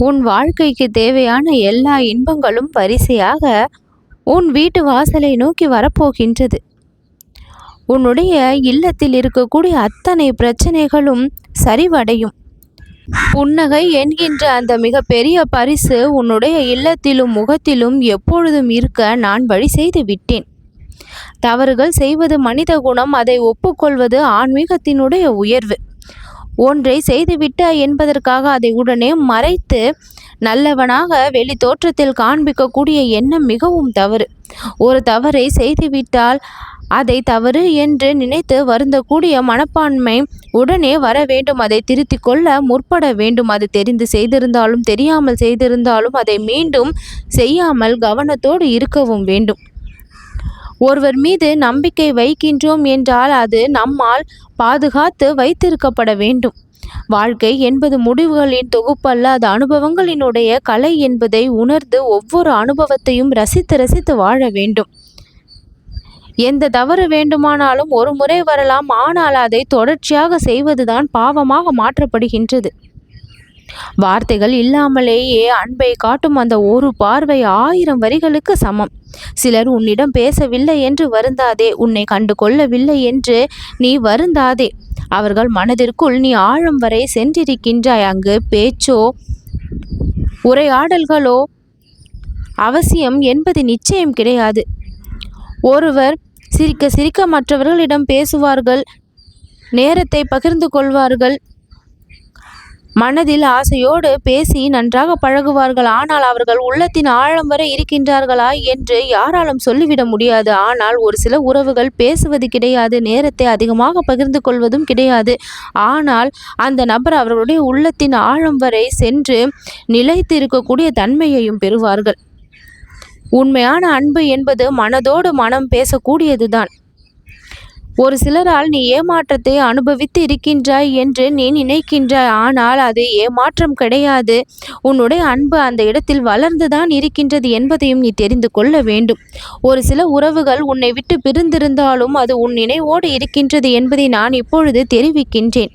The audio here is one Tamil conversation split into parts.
உன் வாழ்க்கைக்கு தேவையான எல்லா இன்பங்களும் வரிசையாக உன் வீட்டு வாசலை நோக்கி வரப்போகின்றது. உன்னுடைய இல்லத்தில் இருக்கக்கூடிய அத்தனை பிரச்சனைகளும் சரிவடையும். புன்னகை என்கின்ற அந்த மிகப்பெரிய பரிசு உன்னுடைய இல்லத்திலும் முகத்திலும் எப்பொழுதும் இருக்க நான் வழி செய்து விட்டேன். தவறுகள் செய்வது மனித குணம், அதை ஒப்புக்கொள்வது ஆன்மீகத்தினுடைய உயர்வு. ஒன்றை செய்துவிட்டாய் என்பதற்காக அதை உடனே மறைத்து நல்லவனாக வெளி தோற்றத்தில் காண்பிக்கக்கூடிய எண்ணம் மிகவும் தவறு. ஒரு தவறை செய்துவிட்டால் அதை தவறு என்று நினைத்து வருந்தக்கூடிய மனப்பான்மை உடனே வர வேண்டும். அதை திருத்தி கொள்ள முற்பட வேண்டும். அது தெரிந்து செய்திருந்தாலும் தெரியாமல் செய்திருந்தாலும் அதை மீண்டும் செய்யாமல் கவனத்தோடு இருக்கவும் வேண்டும். ஒருவர் மீது நம்பிக்கை வைக்கின்றோம் என்றால் அது நம்மால் பாதுகாத்து வைத்திருக்கப்பட வேண்டும். வாழ்க்கை என்பது முடிவுகளின் தொகுப்பல்ல, அது அனுபவங்களினுடைய கலை என்பதை உணர்ந்து ஒவ்வொரு அனுபவத்தையும் ரசித்து ரசித்து வாழ வேண்டும். எந்த தவறு வேண்டுமானாலும் ஒரு முறை வரலாம், ஆனால் அதை தொடர்ச்சியாக செய்வதுதான் பாவமாக மாற்றப்படுகின்றது. வார்த்தைகள் இல்லாமலேயே அன்பை காட்டும் அந்த ஒரு பார்வை 1000 வரிகளுக்கு சமம். சிலர் உன்னிடம் பேசவில்லை என்று வருந்தாதே, உன்னை கண்டு கொள்ளவில்லை என்று நீ வருந்தாதே. அவர்கள் மனதிற்குள் நீ ஆழம் வரை சென்றிருக்கின்றாய். அங்கு பேச்சோ உரையாடல்களோ அவசியம் என்பது நிச்சயம் கிடையாது. ஒருவர் சிரிக்க சிரிக்க மற்றவர்களிடம் பேசுவார்கள், நேரத்தை பகிர்ந்து கொள்வார்கள், மனதில் ஆசையோடு பேசி நன்றாக பழகுவார்கள். ஆனால் அவர்கள் உள்ளத்தின் ஆழம் வரை இருக்கின்றார்களா என்று யாராலும் சொல்லிவிட முடியாது. ஆனால் ஒரு சில உறவுகள் பேசுவது கிடையாது, நேரத்தை அதிகமாக பகிர்ந்து கொள்வதும் கிடையாது. ஆனால் அந்த நபர் அவர்களுடைய உள்ளத்தின் ஆழம் வரை சென்று நிலைத்து இருக்கக்கூடிய தன்மையையும் பெறுவார்கள். உண்மையான அன்பு என்பது மனதோடு மனம் பேசக்கூடியதுதான். ஒரு சிலரால் நீ ஏமாற்றத்தை அனுபவித்து இருக்கின்றாய் என்று நீ நினைக்கின்றாய். ஆனால் அது ஏமாற்றம் கிடையாது. உன்னுடைய அன்பு அந்த இடத்தில் வளர்ந்துதான் இருக்கின்றது என்பதையும் நீ தெரிந்து கொள்ள வேண்டும். ஒரு சில உறவுகள் உன்னை விட்டு பிரிந்திருந்தாலும் அது உன் நினைவோடு இருக்கின்றது என்பதை நான் இப்பொழுது தெரிவிக்கின்றேன்.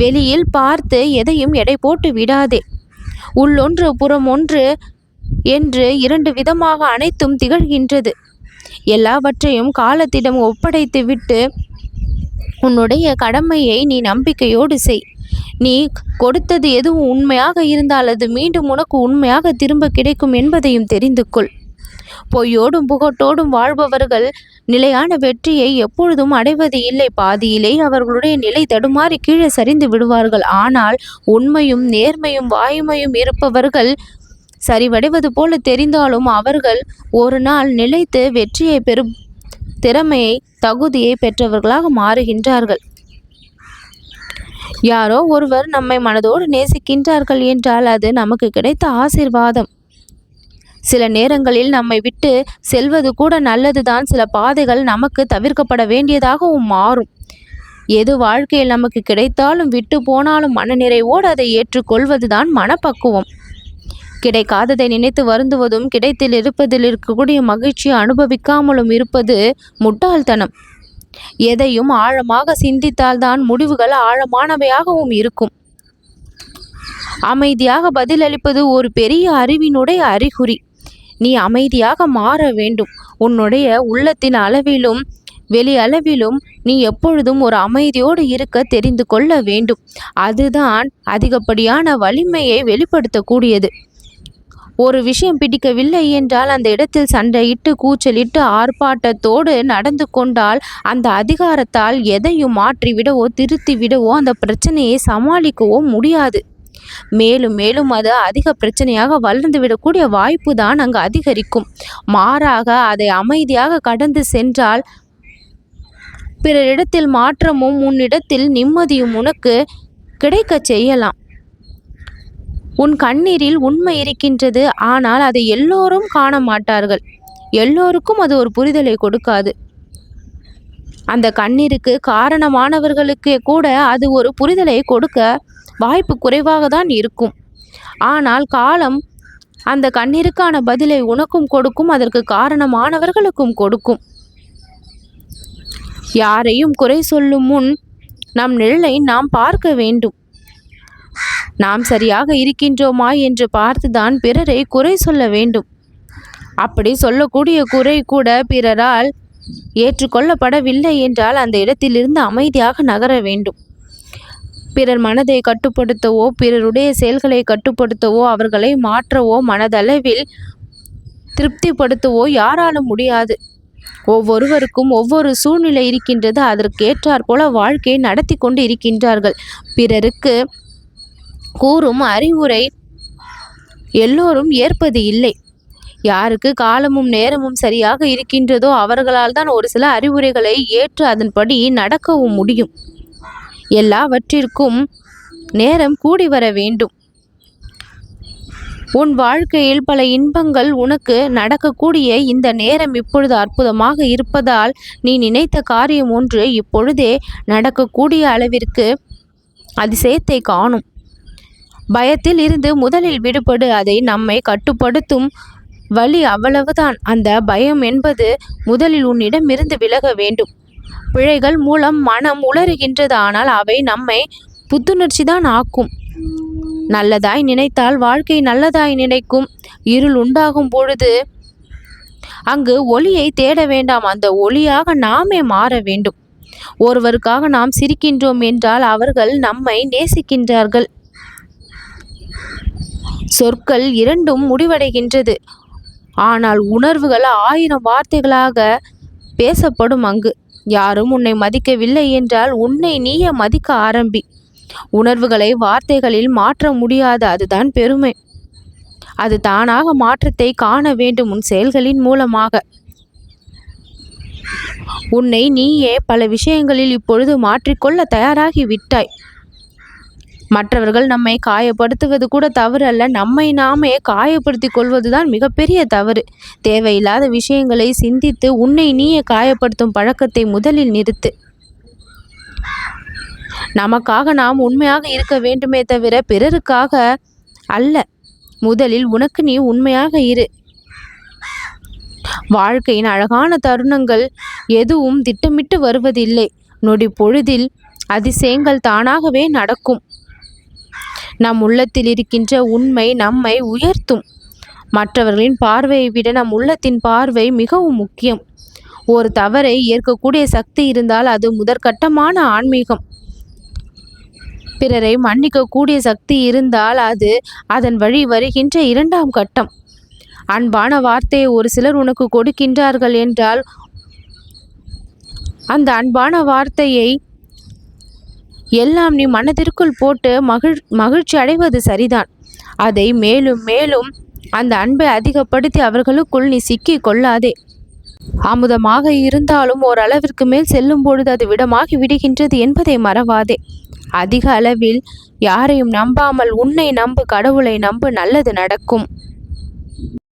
வெளியில் பார்த்து எதையும் எடை போட்டு விடாதே. உள்ளொன்று புறம் ஒன்று என்று 2 விதமாக அனைத்தும் திகழ்கின்றது. எல்லாவற்றையும் காலத்திடம் ஒப்படைத்துவிட்டு உன்னுடைய கடமையை நீ நம்பிக்கையோடு செய். நீ கொடுத்தது எதுவும் உண்மையாக இருந்தால் அது மீண்டும் உனக்கு உண்மையாக திரும்ப கிடைக்கும் என்பதையும் தெரிந்து கொள். பொய்யோடும் புகட்டோடும் வாழ்பவர்கள் நிலையான வெற்றியை எப்பொழுதும் அடைவது இல்லை. பாதியிலே அவர்களுடைய நிலை தடுமாறி கீழே சரிந்து விடுவார்கள். ஆனால் உண்மையும் நேர்மையும் வாய்மையும் இருப்பவர்கள் சரிவடைவது போல தெரிந்தாலும் அவர்கள் ஒரு நாள் நிலைத்து வெற்றியை பெறும் திறமையை தகுதியை பெற்றவர்களாக மாறுகின்றார்கள். யாரோ ஒருவர் நம்மை மனதோடு நேசிக்கின்றார்கள் என்றால் அது நமக்கு கிடைத்த ஆசீர்வாதம். சில நேரங்களில் நம்மை விட்டு செல்வது கூட நல்லதுதான். சில பாதைகள் நமக்கு தவிர்க்கப்பட வேண்டியதாகவும் மாறும். எது வாழ்க்கையில் நமக்கு கிடைத்தாலும் விட்டு போனாலும் மனநிறைவோடு அதை ஏற்றுக்கொள்வதுதான் மனப்பக்குவம். கிடைக்காததை நினைத்து வருந்துவதும் கிடைத்தில் இருப்பதில் இருக்கக்கூடிய மகிழ்ச்சியை அனுபவிக்காமலும் இருப்பது முட்டாள்தனம். எதையும் ஆழமாக சிந்தித்தால்தான் முடிவுகள் ஆழமானவையாகவும் இருக்கும். அமைதியாக பதிலளிப்பது ஒரு பெரிய அறிவினுடைய அறிகுறி. நீ அமைதியாக மாற வேண்டும். உன்னுடைய உள்ளத்தின் அளவிலும் வெளி அளவிலும் நீ எப்பொழுதும் ஒரு அமைதியோடு இருக்க தெரிந்து கொள்ள வேண்டும். அதுதான் அதிகப்படியான வலிமையை வெளிப்படுத்தக்கூடியது. ஒரு விஷயம் பிடிக்கவில்லை என்றால் அந்த இடத்தில் சண்டையிட்டு கூச்சலிட்டு ஆர்ப்பாட்டத்தோடு நடந்து கொண்டால் அந்த அதிகாரத்தால் எதையும் மாற்றிவிடவோ திருத்திவிடவோ அந்த பிரச்சனையை சமாளிக்கவோ முடியாது. மேலும் மேலும் அது அதிக பிரச்சனையாக வளர்ந்து விடக்கூடிய வாய்ப்பு தான் அங்கு அதிகரிக்கும். மாறாக அதை அமைதியாக கடந்து சென்றால் பிறரிடத்தில் மாற்றமும் உன்னிடத்தில் நிம்மதியும் உனக்கு கிடைக்க செய்யலாம். உன் கண்ணீரில் உண்மை இருக்கின்றது. ஆனால் அதை எல்லோரும் காண மாட்டார்கள். எல்லோருக்கும் அது ஒரு புரிதலை கொடுக்காது. அந்த கண்ணீருக்கு காரணமானவர்களுக்கு கூட அது ஒரு புரிதலை கொடுக்க வாய்ப்பு குறைவாக தான் இருக்கும். ஆனால் காலம் அந்த கண்ணீருக்கான பதிலை உனக்கும் கொடுக்கும், அதற்கு காரணமானவர்களுக்கும் கொடுக்கும். யாரையும் குறை சொல்லும் முன் நம் நிழலை நாம் பார்க்க வேண்டும். நாம் சரியாக இருக்கின்றோமா என்று பார்த்துதான் பிறரை குறை சொல்ல வேண்டும். அப்படி சொல்லக்கூடிய குறை கூட பிறரால் ஏற்றுக்கொள்ளப்படவில்லை என்றால் அந்த இடத்திலிருந்து அமைதியாக நகர வேண்டும். பிறர் மனதை கட்டுப்படுத்தவோ, பிறருடைய செயல்களை கட்டுப்படுத்தவோ, அவர்களை மாற்றவோ, மனதளவில் திருப்திப்படுத்தவோ யாராலும் முடியாது. ஒவ்வொருவருக்கும் ஒவ்வொரு சூழ்நிலை இருக்கின்றது. அதற்கேற்றாற் போல வாழ்க்கையை நடத்தி கொண்டு இருக்கின்றார்கள். பிறருக்கு கூறும் அறிவுரை எல்லோரும் ஏற்பது இல்லை. யாருக்கு காலமும் நேரமும் சரியாக இருக்கின்றதோ அவர்களால் தான் ஒரு சில அறிவுரைகளை ஏற்று அதன்படி நடக்கவும் முடியும். எல்லாவற்றிற்கும் நேரம் கூடி வர வேண்டும். உன் வாழ்க்கையில் பல இன்பங்கள் உனக்கு நடக்கக்கூடிய இந்த நேரம் இப்பொழுது அற்புதமாக இருப்பதால் நீ நினைத்த காரியம் ஒன்று இப்பொழுதே நடக்கக்கூடிய அளவிற்கு அதிசயத்தை காணும். பயத்தில் இருந்து முதலில் விடுபடு. அதை நம்மை கட்டுப்படுத்தும் வழி அவ்வளவுதான். அந்த பயம் என்பது முதலில் உன்னிடமிருந்து விலக வேண்டும். பிழைகள் மூலம் மனம் உளறுகின்றது, ஆனால் அவை நம்மை புத்துணர்ச்சி தான் ஆக்கும். நல்லதாய் நினைத்தால் வாழ்க்கை நல்லதாய் நினைக்கும். இருள் உண்டாகும் பொழுது அங்கு ஒளியை தேட வேண்டாம், அந்த ஒளியாக நாமே மாற வேண்டும். ஒருவருக்காக நாம் சிரிக்கின்றோம் என்றால் அவர்கள் நம்மை நேசிக்கின்றார்கள். சொற்கள் இரண்டும் முடிவடைகின்றது, ஆனால் உணர்வுகள் 1000 வார்த்தைகளாக பேசப்படும். அங்கு யாரும் உன்னை மதிக்கவில்லை என்றால் உன்னை நீயே மதிக்க ஆரம்பி. உணர்வுகளை வார்த்தைகளில் மாற்ற முடியாது, அதுதான் பெருமை. அது தானாக மாற்றத்தை காண வேண்டும் உன் செயல்களின் மூலமாக. உன்னை நீயே பல விஷயங்களில் இப்பொழுது மாற்றிக்கொள்ள தயாராகி விட்டாய். மற்றவர்கள் நம்மை காயப்படுத்துவது கூட தவறு அல்ல, நம்மை நாமே காயப்படுத்தி கொள்வதுதான் மிகப்பெரிய தவறு. தேவையில்லாத விஷயங்களை சிந்தித்து உன்னை நீயே காயப்படுத்தும் பழக்கத்தை முதலில் நிறுத்து. நமக்காக நாம் உண்மையாக இருக்க வேண்டுமே தவிர பிறருக்காக அல்ல. முதலில் உனக்கு நீ உண்மையாக இரு. வாழ்க்கையின் அழகான தருணங்கள் எதுவும் திட்டமிட்டு வருவதில்லை. நொடி பொழுதில் அதிசயங்கள் தானாகவே நடக்கும். நம் உள்ளத்தில் இருக்கின்ற உண்மை நம்மை உயர்த்தும். மற்றவர்களின் பார்வையை விட நம் உள்ளத்தின் பார்வை மிகவும் முக்கியம். ஒரு தவறை ஏற்கக்கூடிய சக்தி இருந்தால் அது முதற்கட்டமான ஆன்மீகம். பிறரை மன்னிக்கக்கூடிய சக்தி இருந்தால் அது அதன் வழி வருகின்ற 2ஆம் கட்டம். அன்பான வார்த்தையை ஒரு சிலர் உனக்கு கொடுக்கின்றார்கள் என்றால் அந்த அன்பான வார்த்தையை எல்லாம் நீ மனதிற்குள் போட்டு மகிழ்ச்சி அடைவது சரிதான். அதை மேலும் மேலும் அந்த அன்பை அதிகப்படுத்தி அவர்களுக்குள் நீ சிக்கி கொள்ளாதே. அமுதமாக இருந்தாலும் ஓரளவிற்கு மேல் செல்லும் பொழுது அது விடமாகி விடுகின்றது என்பதை மறவாதே. அதிக அளவில் யாரையும் நம்பாமல் உன்னை நம்பு, கடவுளை நம்பு, நல்லது நடக்கும்.